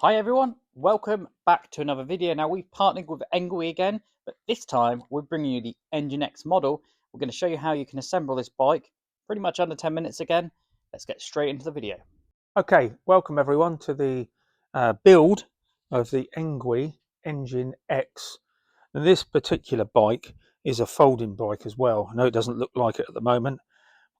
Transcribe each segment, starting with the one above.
Hi everyone, welcome back to another video. Now we've partnered with ENGWE again, but this time we're bringing you the Engine X model. We're going to show you how you can assemble this bike pretty much under 10 minutes again. Let's get straight into the video. Okay, welcome everyone to the build of the ENGWE Engine X. And this particular bike is a folding bike as well. I know it doesn't look like it at the moment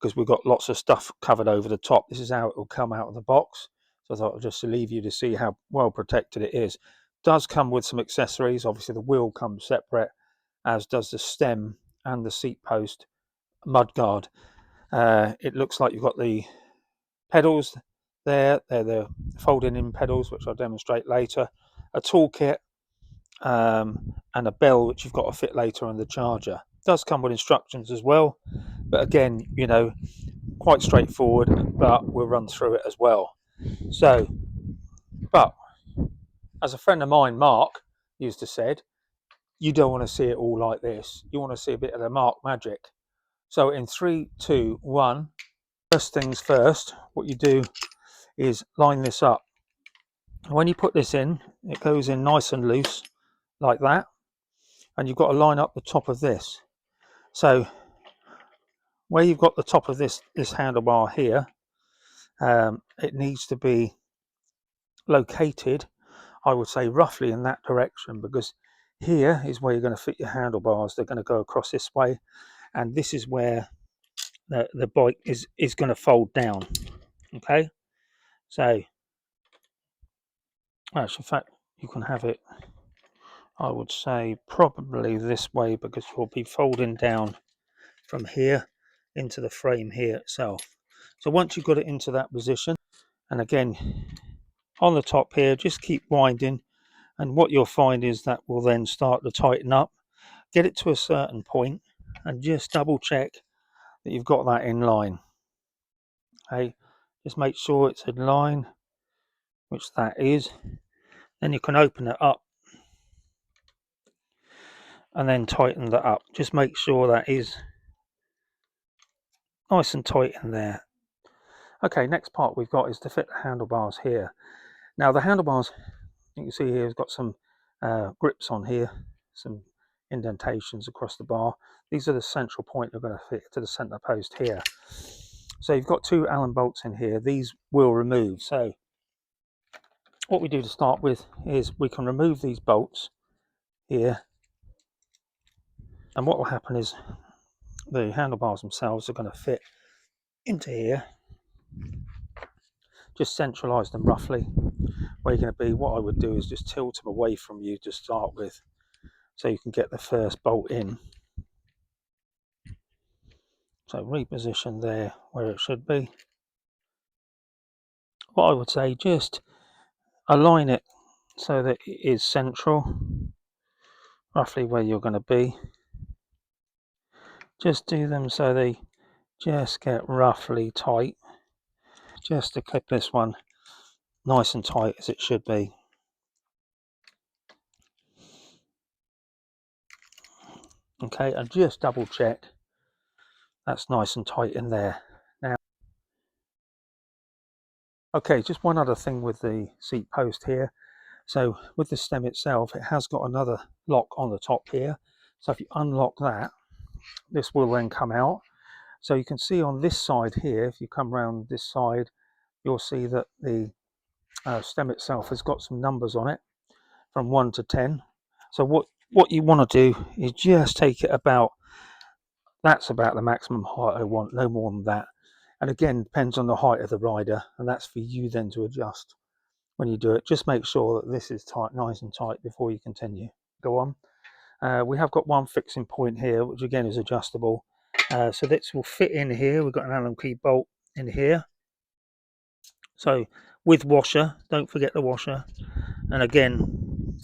because we've got lots of stuff covered over the top. This is how it will come out of the box. So I thought I'd just leave you to see how well protected it is. It does come with some accessories. Obviously the wheel comes separate, as does the stem and the seat post mudguard. It looks like you've got the pedals there. They're the folding in pedals, which I'll demonstrate later. A toolkit and a bell, which you've got to fit later on the charger. It does come with instructions as well, but again, you know, quite straightforward, but we'll run through it as well. So, but as a friend of mine, Mark, used to said, you don't want to see it all like this. You want to see a bit of the Mark magic. So in 3, 2, 1, first things first, what you do is line this up. When you put this in, it goes in nice and loose like that, and you've got to line up the top of this. So where you've got the top of this handlebar here, it needs to be located, I would say, roughly in that direction, because here is where you're going to fit your handlebars. They're going to go across this way, and this is where the bike is going to fold down. Okay, so actually, in fact, you can have it, I would say, probably this way, because you'll be folding down from here into the frame here itself. So once you've got it into that position, and again on the top here, just keep winding, and what you'll find is that will then start to tighten up. Get it to a certain point and just double check that you've got that in line. Okay, just make sure it's in line, which that is. Then you can open it up and then tighten that up. Just make sure that is nice and tight in there. Okay, next part we've got is to fit the handlebars here. Now the handlebars, you can see here, has got some grips on here, some indentations across the bar. These are the central point you're going to fit to the center post here. So you've got 2 Allen bolts in here. These will remove. So what we do to start with is we can remove these bolts here, and what will happen is the handlebars themselves are going to fit into here. Just centralize them roughly where you're going to be. What I would do is just tilt them away from you to start with, so you can get the first bolt in. So reposition there where it should be. What I would say, just align it so that it is central, roughly where you're going to be. Just do them so they just get roughly tight, just to clip this one nice and tight as it should be. Okay, and just double check that's nice and tight in there. Now, okay, just one other thing with the seat post here. So with the stem itself, it has got another lock on the top here. So if you unlock that, this will then come out. So you can see on this side here, if you come around this side, you'll see that the stem itself has got some numbers on it from 1 to 10. So what you want to do is just take it about, that's about the maximum height I want, no more than that. And again, depends on the height of the rider, and that's for you then to adjust when you do it. Just make sure that this is tight, nice and tight, before you continue. Go on. We have got one fixing point here, which again is adjustable. So this will fit in here. We've got an Allen key bolt in here. So with washer, don't forget the washer. And again,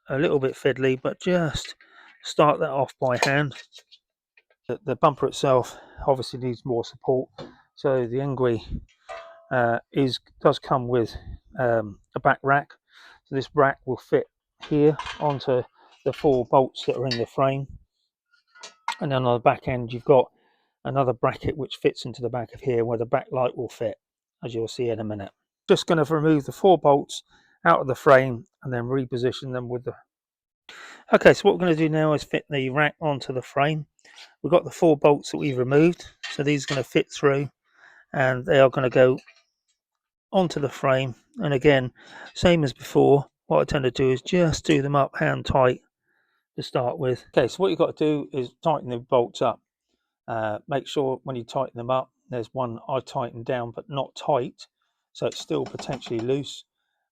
a little bit fiddly, but just start that off by hand. The bumper itself obviously needs more support. So the ENGWE does come with a back rack. So this rack will fit here onto the 4 bolts that are in the frame, and then on the back end you've got another bracket which fits into the back of here where the backlight will fit, as you'll see in a minute. Just going to remove the 4 bolts out of the frame and then reposition them with the... Okay, so what we're going to do now is fit the rack onto the frame. We've got the 4 bolts that we've removed, so these are going to fit through and they are going to go onto the frame. And again, same as before, what I tend to do is just do them up hand tight to start with. Okay, so what you've got to do is tighten the bolts up. Make sure when you tighten them up, there's one I tightened down but not tight, so it's still potentially loose,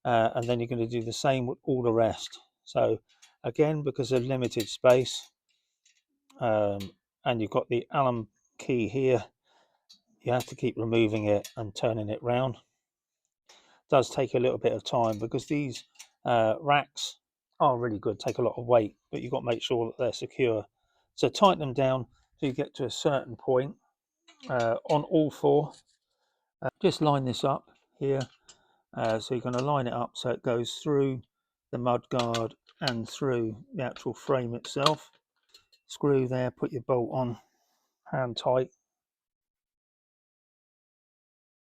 and then you're going to do the same with all the rest. So again, because of limited space, and you've got the Allen key here, you have to keep removing it and turning it round. It does take a little bit of time because these racks are really good, take a lot of weight, but you've got to make sure that they're secure. So tighten them down till you get to a certain point on all 4. Just line this up here, so you're going to line it up so it goes through the mudguard and through the actual frame itself. Screw there, put your bolt on hand tight.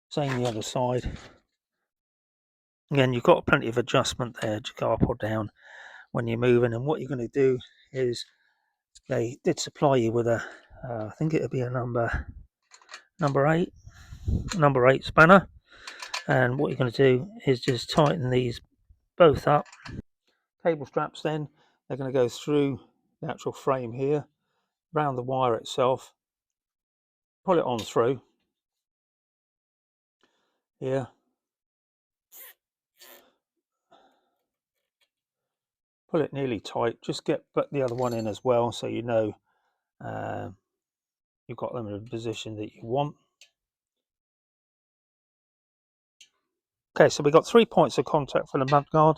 Same the other side. Again, you've got plenty of adjustment there to go up or down when you're moving. And what you're going to do is, they did supply you with a I think it would be a number 8 spanner, and what you're going to do is just tighten these both up. Cable straps, then they're going to go through the actual frame here, round the wire itself, pull it on through here, pull it nearly tight, just get the other one in as well, so you know you've got them in a position that you want. Okay, so we've got 3 points of contact for the mudguard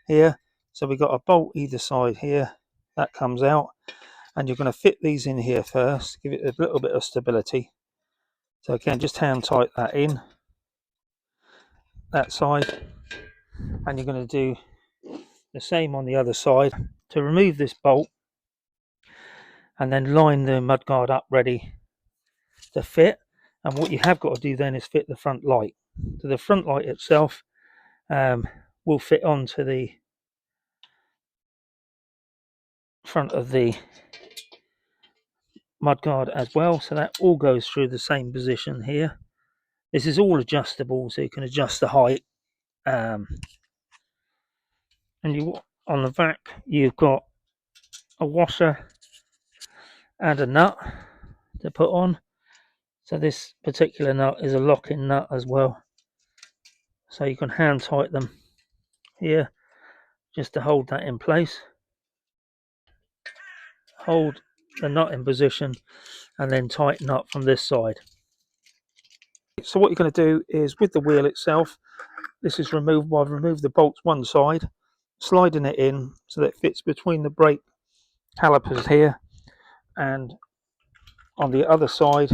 here. So we've got a bolt either side here, that comes out, and you're going to fit these in here first, give it a little bit of stability. So again, just hand tight that in, that side, and you're going to do the same on the other side. To remove this bolt and then line the mudguard up ready to fit. And what you have got to do then is fit the front light. So the front light itself will fit onto the front of the mudguard as well, so that all goes through the same position here. This is all adjustable, so you can adjust the height, and you, on the back, you've got a washer and a nut to put on. So this particular nut is a lock-in nut as well, so you can hand tighten them here just to hold that in place. Hold the nut in position and then tighten up from this side. So what you're going to do is, with the wheel itself, this is removable. I've removed the bolts one side, sliding it in so that it fits between the brake calipers here, and on the other side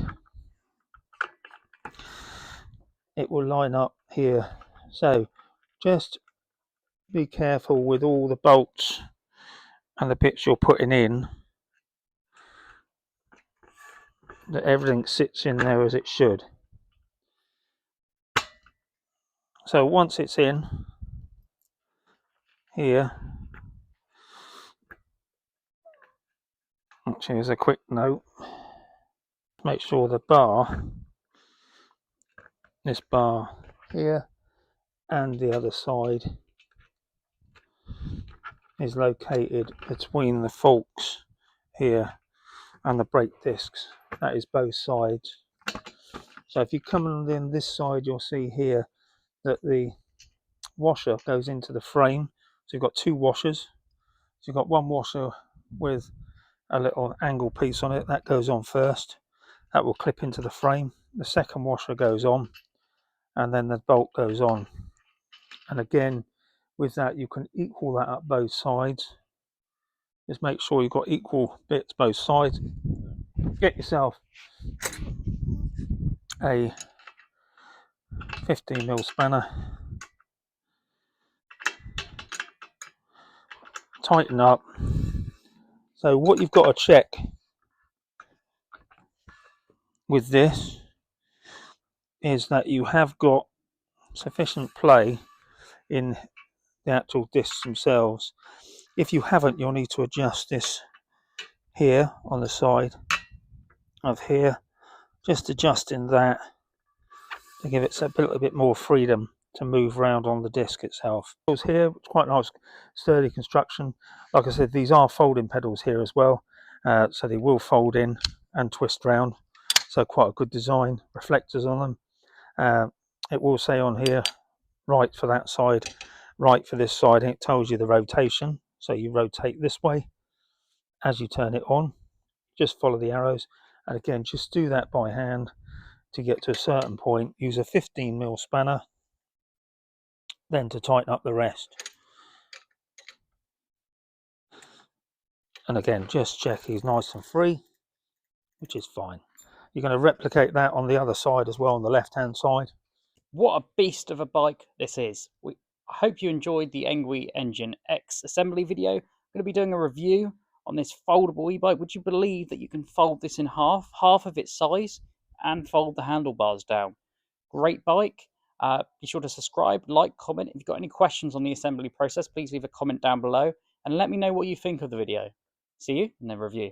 it will line up here. So just be careful with all the bolts and the bits you're putting in, that everything sits in there as it should. So once it's in here, actually as a quick note, make sure the bar, this bar here and the other side, is located between the forks here and the brake discs. That is both sides. So if you come on this side, you'll see here that the washer goes into the frame. So you've got 2 washers. So you've got one washer with a little angle piece on it, that goes on first, that will clip into the frame. The second washer goes on, and then the bolt goes on. And again, with that, you can equal that up both sides. Just make sure you've got equal bits both sides. Get yourself a 15mm spanner, tighten up. So what you've got to check with this is that you have got sufficient play in the actual discs themselves. If you haven't, you'll need to adjust this here on the side of here, just adjusting that to give it a little bit more freedom to move around on the disc itself. Here, it's quite nice, sturdy construction. Like I said, these are folding pedals here as well, so they will fold in and twist round. So quite a good design. Reflectors on them. It will say on here, right for that side, right for this side, and it tells you the rotation. So you rotate this way as you turn it on. Just follow the arrows, and again, just do that by hand to get to a certain point. Use a 15mm spanner, then to tighten up the rest. And again, just check he's nice and free, which is fine. You're going to replicate that on the other side as well, on the left hand side. What a beast of a bike this is. I hope you enjoyed the ENGWE Engine X assembly video. I'm going to be doing a review on this foldable e-bike. Would you believe that you can fold this in half of its size, and fold the handlebars down? Great bike. Be sure to subscribe, like, comment. If you've got any questions on the assembly process, please leave a comment down below and let me know what you think of the video. See you in the review.